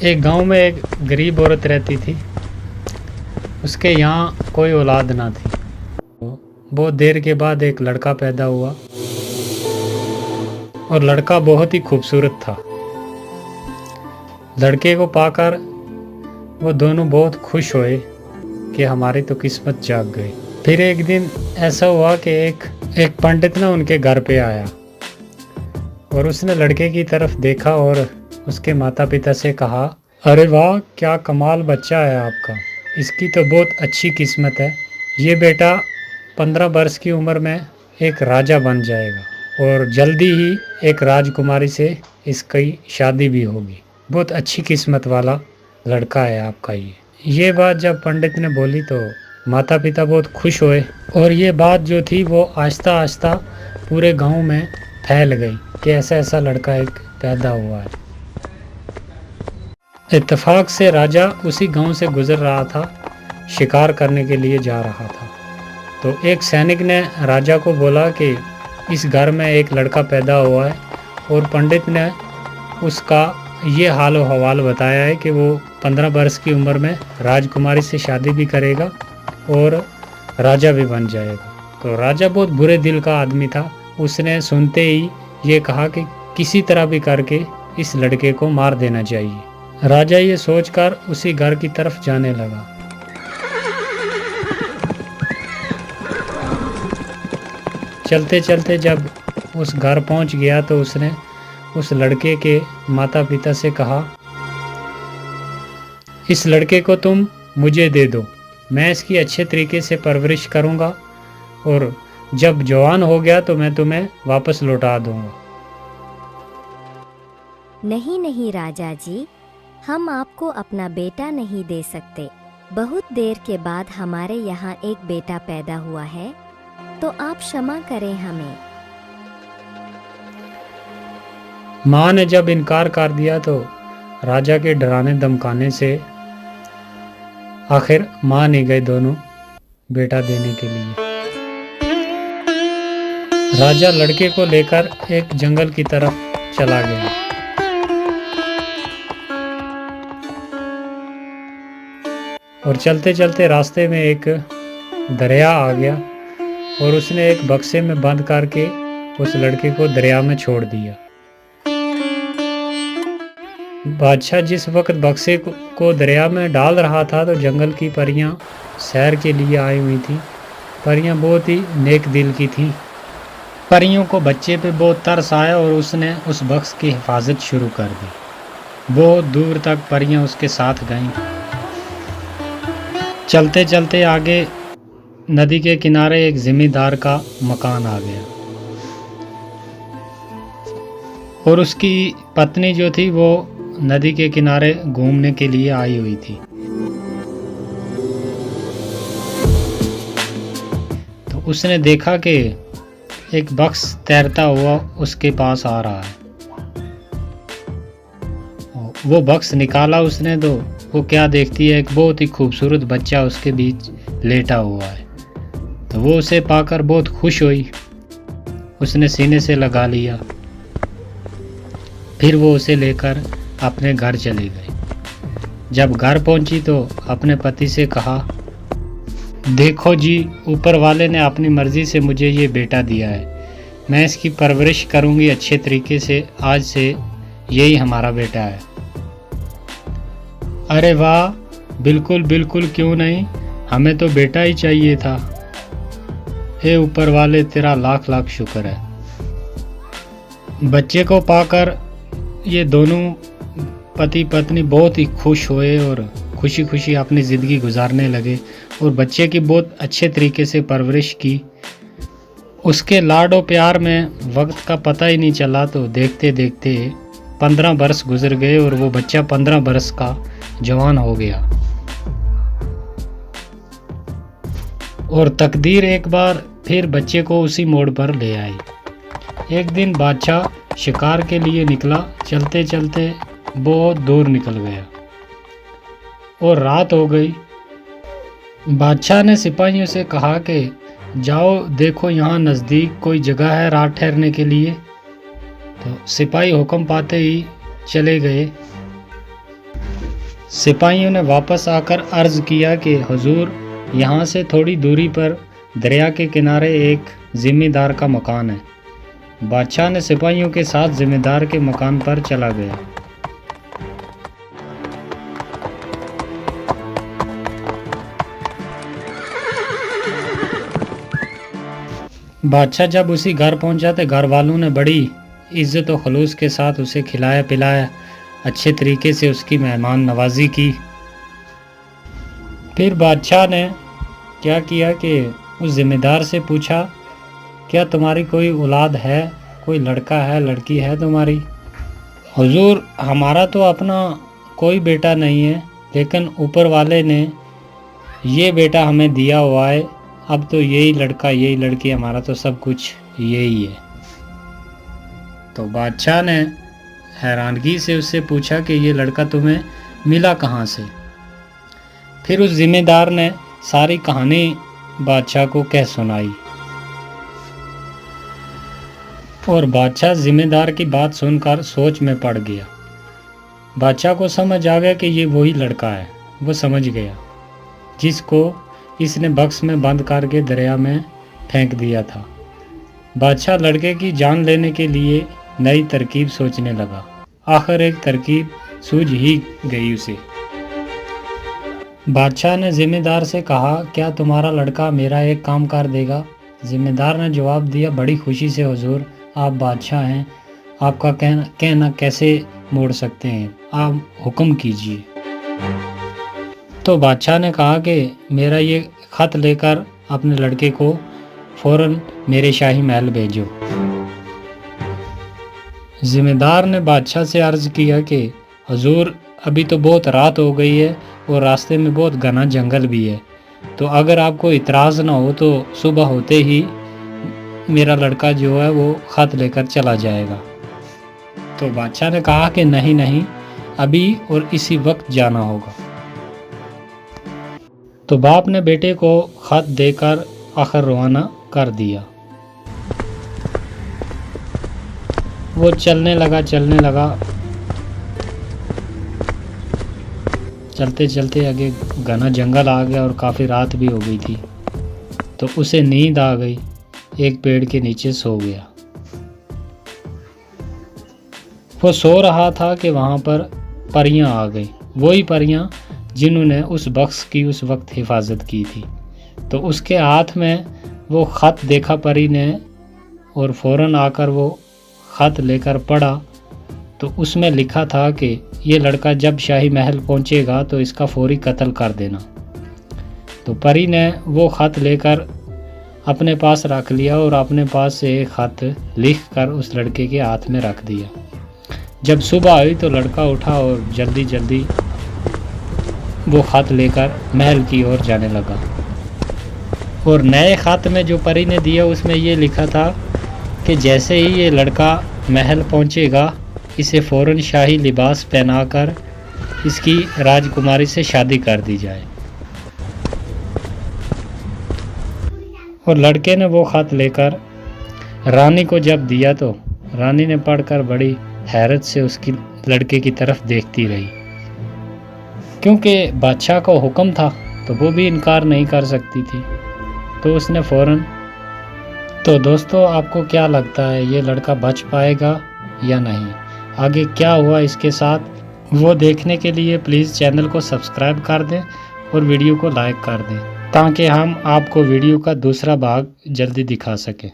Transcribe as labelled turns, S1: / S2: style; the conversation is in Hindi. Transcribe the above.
S1: एक गांव में एक गरीब औरत रहती थी। उसके यहाँ कोई औलाद ना थी। बहुत देर के बाद एक लड़का पैदा हुआ और लड़का बहुत ही खूबसूरत था। लड़के को पाकर वो दोनों बहुत खुश हुए कि हमारी तो किस्मत जाग गई। फिर एक दिन ऐसा हुआ कि एक पंडित ना उनके घर पे आया और उसने लड़के की तरफ देखा और उसके माता पिता से कहा, अरे वाह, क्या कमाल बच्चा है आपका, इसकी तो बहुत अच्छी किस्मत है। ये बेटा 15 वर्ष की उम्र में एक राजा बन जाएगा और जल्दी ही एक राजकुमारी से इसकी शादी भी होगी। बहुत अच्छी किस्मत वाला लड़का है आपका ये बात जब पंडित ने बोली तो माता पिता बहुत खुश हुए और ये बात जो थी वो आहिस्ता आहिस्ता पूरे गांव में फैल गई कि ऐसा ऐसा लड़का एक पैदा हुआ है। इत्तेफाक से राजा उसी गांव से गुजर रहा था, शिकार करने के लिए जा रहा था। तो एक सैनिक ने राजा को बोला कि इस घर में एक लड़का पैदा हुआ है और पंडित ने उसका ये हाल व हवाल बताया है कि वो 15 वर्ष की उम्र में राजकुमारी से शादी भी करेगा और राजा भी बन जाएगा। तो राजा बहुत बुरे दिल का आदमी था। उसने सुनते ही ये कहा कि किसी तरह भी करके इस लड़के को मार देना चाहिए। राजा ये सोचकर उसी घर की तरफ जाने लगा। चलते चलते जब उस घर पहुंच गया तो उसने उस लड़के के माता पिता से कहा, इस लड़के को तुम मुझे दे दो, मैं इसकी अच्छे तरीके से परवरिश करूंगा और जब जवान हो गया तो मैं तुम्हें वापस लौटा दूंगा।
S2: नहीं नहीं राजा जी, हम आपको अपना बेटा नहीं दे सकते। बहुत देर के बाद हमारे यहाँ एक बेटा पैदा हुआ है, तो आप क्षमा करें हमें।
S1: माँ ने जब इनकार कर दिया तो राजा के डराने धमकाने से आखिर मान ही गए दोनों बेटा देने के लिए। राजा लड़के को लेकर एक जंगल की तरफ चला गया। और चलते चलते रास्ते में एक दरिया आ गया और उसने एक बक्से में बंद करके उस लड़के को दरिया में छोड़ दिया। बादशाह जिस वक्त बक्से को दरिया में डाल रहा था तो जंगल की परियां सैर के लिए आई हुई थी। परियां बहुत ही नेक दिल की थी। परियों को बच्चे पे बहुत तरस आया और उसने उस बक्स की हिफाजत शुरू कर दी। बहुत दूर तक परियां उसके साथ गईं। चलते चलते आगे नदी के किनारे एक जिमींदार का मकान आ गया और उसकी पत्नी जो थी वो नदी के किनारे घूमने के लिए आई हुई थी। तो उसने देखा कि एक बक्स तैरता हुआ उसके पास आ रहा है। वो बक्स निकाला उसने तो वो क्या देखती है, एक बहुत ही खूबसूरत बच्चा उसके बीच लेटा हुआ है। तो वो उसे पाकर बहुत खुश हुई, उसने सीने से लगा लिया। फिर वो उसे लेकर अपने घर चली गई। जब घर पहुंची तो अपने पति से कहा, देखो जी, ऊपर वाले ने अपनी मर्जी से मुझे ये बेटा दिया है, मैं इसकी परवरिश करूंगी अच्छे तरीके से, आज से यही हमारा बेटा है। अरे वाह, बिल्कुल बिल्कुल, क्यों नहीं, हमें तो बेटा ही चाहिए था। हे ऊपर वाले, तेरा लाख लाख शुक्र है। बच्चे को पाकर ये दोनों पति पत्नी बहुत ही खुश हुए और खुशी खुशी अपनी ज़िंदगी गुजारने लगे और बच्चे की बहुत अच्छे तरीके से परवरिश की। उसके लाडो प्यार में वक्त का पता ही नहीं चला। तो देखते देखते 15 वर्ष गुजर गए और वो बच्चा 15 वर्ष का जवान हो गया। और तकदीर एक बार फिर बच्चे को उसी मोड़ पर ले आई। एक दिन बादशाह शिकार के लिए निकला। चलते चलते बहुत दूर निकल गया और रात हो गई। बादशाह ने सिपाहियों से कहा कि जाओ देखो, यहाँ नज़दीक कोई जगह है रात ठहरने के लिए। तो सिपाही हुक्म पाते ही चले गए। सिपाहियों ने वापस आकर अर्ज किया कि हुजूर, यहाँ से थोड़ी दूरी पर दरिया के किनारे एक जिम्मेदार का मकान है। बादशाह ने सिपाहियों के साथ जिम्मेदार के मकान पर चला गया। बादशाह जब उसी घर पहुंचा तो घर वालों ने बड़ी इज्जत और खलूस के साथ उसे खिलाया पिलाया, अच्छे तरीके से उसकी मेहमान नवाजी की। फिर बादशाह ने क्या किया कि उस ज़िम्मेदार से पूछा, क्या तुम्हारी कोई औलाद है, कोई लड़का है, लड़की है तुम्हारी? हुजूर, हमारा तो अपना कोई बेटा नहीं है, लेकिन ऊपर वाले ने ये बेटा हमें दिया हुआ है। अब तो यही लड़का यही लड़की, हमारा तो सब कुछ यही है। तो बादशाह ने हैरानगी से उससे पूछा कि ये लड़का तुम्हें मिला कहाँ से? फिर उस जिम्मेदार ने सारी कहानी बादशाह को कह सुनाई और बादशाह जिम्मेदार की बात सुनकर सोच में पड़ गया। बादशाह को समझ आ गया कि ये वही लड़का है। वो समझ गया जिसको इसने बक्स में बंद करके दरिया में फेंक दिया था। बादशाह लड़के की जान लेने के लिए नई तरकीब सोचने लगा। आखिर एक तरकीब सूझ ही गई उसे। बादशाह ने जिम्मेदार से कहा, क्या तुम्हारा लड़का मेरा एक काम कर देगा? जिम्मेदार ने जवाब दिया, बड़ी खुशी से हुजूर, आप बादशाह हैं, आपका कहना कैसे मोड़ सकते हैं, आप हुक्म कीजिए। तो बादशाह ने कहा कि मेरा ये खत लेकर अपने लड़के को फौरन मेरे शाही महल भेजो। जिम्मेदार ने बादशाह से अर्ज किया कि हुजूर, अभी तो बहुत रात हो गई है और रास्ते में बहुत घना जंगल भी है, तो अगर आपको इतराज़ ना हो तो सुबह होते ही मेरा लड़का जो है वो खत लेकर चला जाएगा। तो बादशाह ने कहा कि नहीं नहीं, अभी और इसी वक्त जाना होगा। तो बाप ने बेटे को खत देकर आखिर रवाना कर दिया। वो चलने लगा। चलते चलते आगे घना जंगल आ गया और काफ़ी रात भी हो गई थी। तो उसे नींद आ गई, एक पेड़ के नीचे सो गया। वो सो रहा था कि वहाँ पर परियां आ गई, वही परियां जिन्होंने उस बक्स की उस वक्त हिफाजत की थी। तो उसके हाथ में वो ख़त देखा परी ने और फ़ौरन आकर वो ख़त लेकर पढ़ा। तो उसमें लिखा था कि ये लड़का जब शाही महल पहुंचेगा तो इसका फौरी कत्ल कर देना। तो परी ने वो ख़त लेकर अपने पास रख लिया और अपने पास से एक ख़त लिख कर उस लड़के के हाथ में रख दिया। जब सुबह आई तो लड़का उठा और जल्दी जल्दी वो ख़त लेकर महल की ओर जाने लगा। और नए ख़त में जो परी ने दिया उसमें ये लिखा था कि जैसे ही ये लड़का महल पहुंचेगा, इसे फ़ौरन शाही लिबास पहनाकर इसकी राजकुमारी से शादी कर दी जाए। और लड़के ने वो ख़त लेकर रानी को जब दिया तो रानी ने पढ़कर बड़ी हैरत से उसकी लड़के की तरफ देखती रही, क्योंकि बादशाह का हुक्म था तो वो भी इनकार नहीं कर सकती थी। तो उसने फ़ौरन। तो दोस्तों, आपको क्या लगता है ये लड़का बच पाएगा या नहीं? आगे क्या हुआ इसके साथ, वो देखने के लिए प्लीज़ चैनल को सब्सक्राइब कर दें और वीडियो को लाइक कर दें, ताकि हम आपको वीडियो का दूसरा भाग जल्दी दिखा सकें।